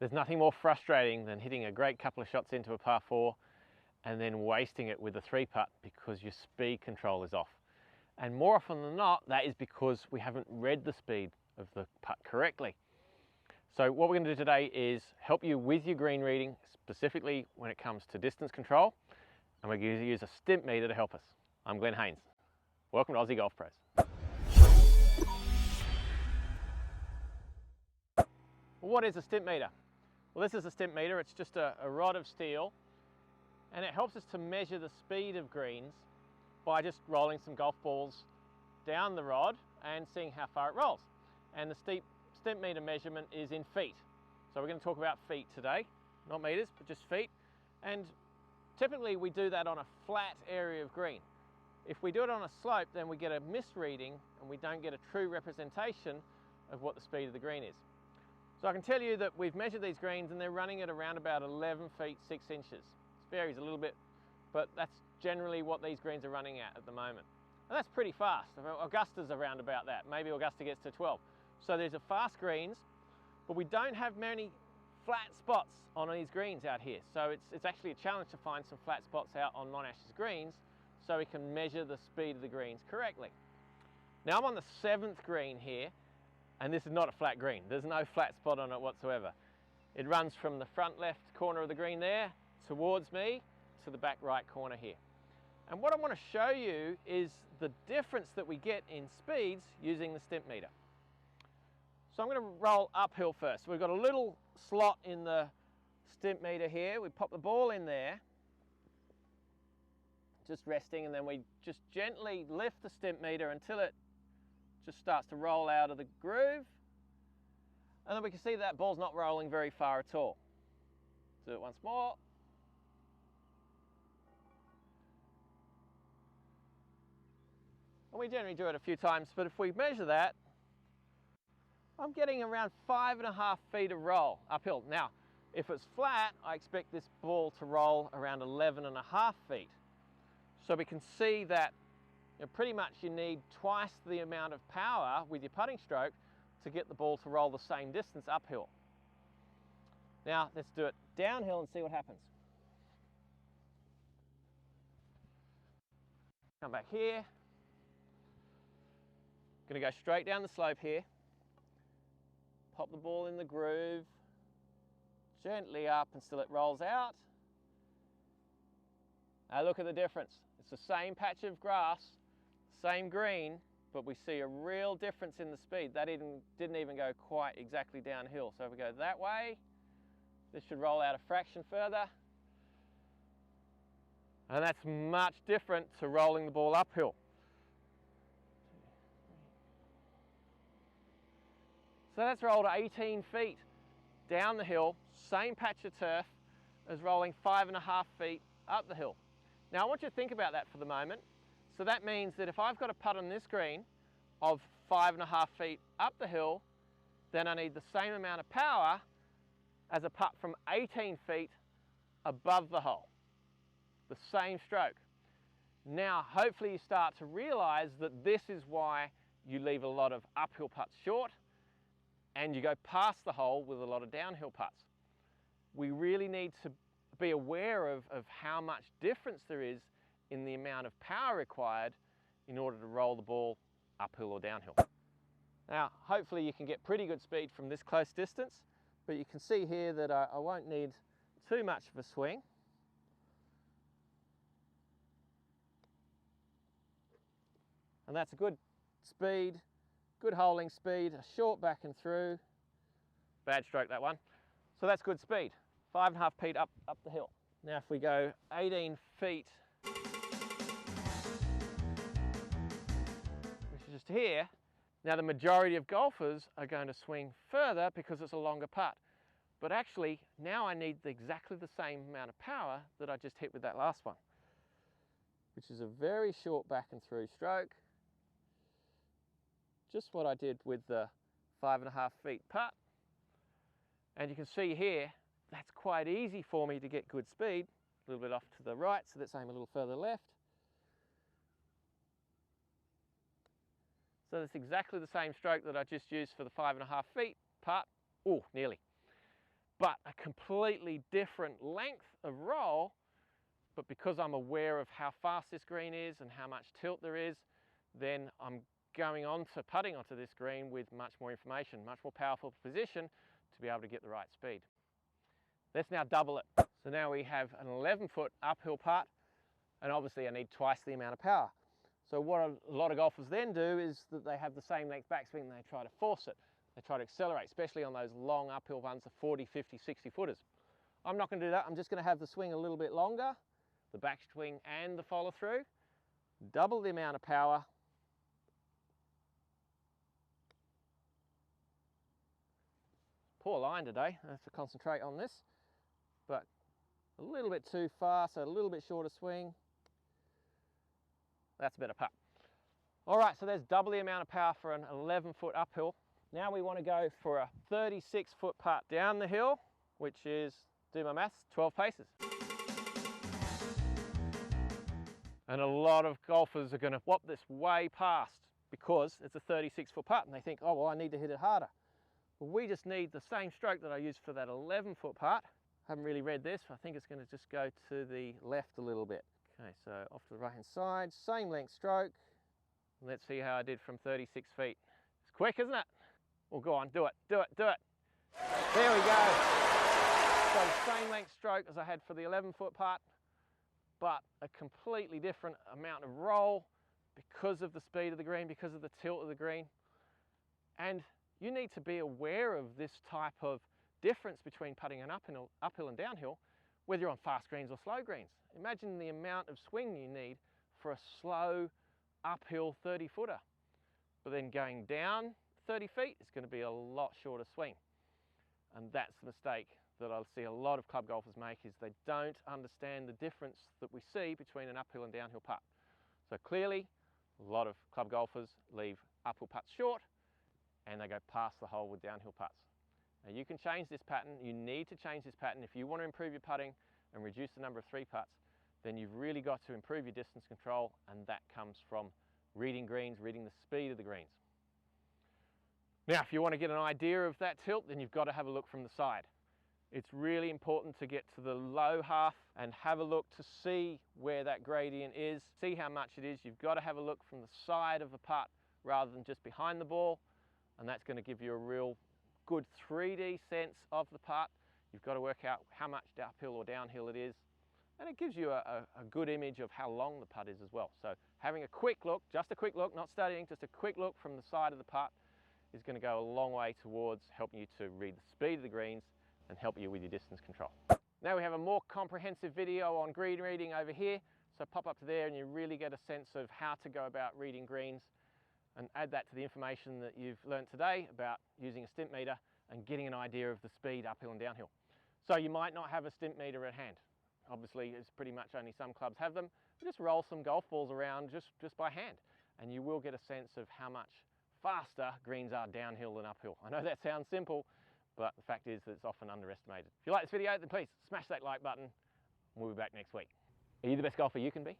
There's nothing more frustrating than hitting a great couple of shots into a par 4 and then wasting it with a 3-putt because your speed control is off. And more often than not, that is because we haven't read the speed of the putt correctly. So what we're going to do today is help you with your green reading, specifically when it comes to distance control, and we're going to use a Stimpmeter to help us. I'm Glenn Haynes. Welcome to Aussie Golf Pros. What is a Stimpmeter? Well, this is a Stimpmeter. It's just a rod of steel, and it helps us to measure the speed of greens by just rolling some golf balls down the rod and seeing how far it rolls. And the Stimpmeter measurement is in feet. So we're going to talk about feet today, not meters, but just feet. And typically we do that on a flat area of green. If we do it on a slope, then we get a misreading and we don't get a true representation of what the speed of the green is. So I can tell you that we've measured these greens and they're running at around about 11 feet 6 inches. It varies a little bit, but that's generally what these greens are running at the moment. And that's pretty fast. I mean, Augusta's around about that. Maybe Augusta gets to 12. So there's a fast greens, but we don't have many flat spots on these greens out here. So it's actually a challenge to find some flat spots out on non-ashes greens so we can measure the speed of the greens correctly. Now I'm on the 7th green here, and this is not a flat green. There's no flat spot on it whatsoever. It runs from the front left corner of the green there towards me to the back right corner here. And what I want to show you is the difference that we get in speeds using the Stimpmeter. So I'm going to roll uphill first. We've got a little slot in the Stimpmeter here. We pop the ball in there, just resting, and then we just gently lift the Stimpmeter until it just starts to roll out of the groove. And then we can see that ball's not rolling very far at all. Do it once more. And we generally do it a few times, but if we measure that, I'm getting around 5.5 feet of roll uphill. Now, if it's flat, I expect this ball to roll around 11.5 feet. So we can see that pretty much you need twice the amount of power with your putting stroke to get the ball to roll the same distance uphill. Now, let's do it downhill and see what happens. Come back here. Going to go straight down the slope here. Pop the ball in the groove, gently up until it rolls out. Now look at the difference. It's the same patch of grass, same green, but we see a real difference in the speed. That didn't even go quite exactly downhill. So if we go that way, this should roll out a fraction further. And that's much different to rolling the ball uphill. So that's rolled 18 feet down the hill, same patch of turf as rolling 5.5 feet up the hill. Now I want you to think about that for the moment. So that means that if I've got a putt on this green of 5.5 feet up the hill, then I need the same amount of power as a putt from 18 feet above the hole. The same stroke. Now hopefully you start to realize that this is why you leave a lot of uphill putts short and you go past the hole with a lot of downhill putts. We really need to be aware of how much difference there is in the amount of power required in order to roll the ball uphill or downhill. Now, hopefully you can get pretty good speed from this close distance, but you can see here that I won't need too much of a swing. And that's a good speed. Good holding speed, a short back and through. Bad stroke, that one. So that's good speed. 5.5 feet up the hill. Now if we go 18 feet, which is just here, now the majority of golfers are going to swing further because it's a longer putt. But actually, now I need exactly the same amount of power that I just hit with that last one, which is a very short back and through stroke. Just what I did with the 5.5 feet putt. And you can see here, that's quite easy for me to get good speed. A little bit off to the right, so let's aim a little further left. So that's exactly the same stroke that I just used for the 5.5 feet putt. Oh, nearly. But completely different length of roll, but because I'm aware of how fast this green is and how much tilt there is, then I'm going on to putting onto this green with much more information, much more powerful position to be able to get the right speed. Let's now double it. So now we have an 11-foot uphill putt, and obviously I need twice the amount of power. So what a lot of golfers then do is that they have the same length backswing and they try to force it. They try to accelerate, especially on those long uphill ones, the 40, 50, 60 footers. I'm not going to do that. I'm just going to have the swing a little bit longer, the backswing and the follow through, double the amount of power. Poor line today, I have to concentrate on this, but a little bit too fast, so a little bit shorter swing. That's a better putt. All right, so there's double the amount of power for an 11-foot uphill. Now we want to go for a 36-foot putt down the hill, which is, do my maths, 12 paces. And a lot of golfers are going to whop this way past because it's a 36-foot putt and they think, oh, well, I need to hit it harder. Well, we just need the same stroke that I used for that 11-foot putt. Haven't really read this, but I think it's going to just go to the left a little bit. Okay, so off to the right-hand side, same length stroke. Let's see how I did from 36 feet. It's quick, isn't it? Well, go on, do it, do it, do it. There we go. So the same length stroke as I had for the 11-foot putt, but a completely different amount of roll because of the speed of the green, because of the tilt of the green. And you need to be aware of this type of difference between putting an uphill and downhill, whether you're on fast greens or slow greens. Imagine the amount of swing you need for a slow uphill 30-footer. But then going down 30 feet, it's going to be a lot shorter swing. And that's the mistake that I'll see a lot of club golfers make, is they don't understand the difference that we see between an uphill and downhill putt. So clearly, a lot of club golfers leave uphill putts short and they go past the hole with downhill putts. Now you can change this pattern. You need to change this pattern. If you want to improve your putting and reduce the number of 3 putts, then you've really got to improve your distance control, and that comes from reading greens, reading the speed of the greens. Now, if you want to get an idea of that tilt, then you've got to have a look from the side. It's really important to get to the low half and have a look to see where that gradient is, see how much it is. You've got to have a look from the side of the putt rather than just behind the ball, and that's going to give you a real good 3D sense of the putt. You've got to work out how much uphill or downhill it is, and it gives you a good image of how long the putt is as well. So having a quick look, just a quick look, not studying, just a quick look from the side of the putt is going to go a long way towards helping you to read the speed of the greens and help you with your distance control. Now we have a more comprehensive video on green reading over here, so pop up to there and you really get a sense of how to go about reading greens, and add that to the information that you've learned today about using a Stimpmeter and getting an idea of the speed uphill and downhill. So you might not have a Stimpmeter at hand. Obviously, it's pretty much only some clubs have them. But just roll some golf balls around just by hand, and you will get a sense of how much faster greens are downhill than uphill. I know that sounds simple, but the fact is that it's often underestimated. If you like this video, then please smash that like button. We'll be back next week. Are you the best golfer you can be?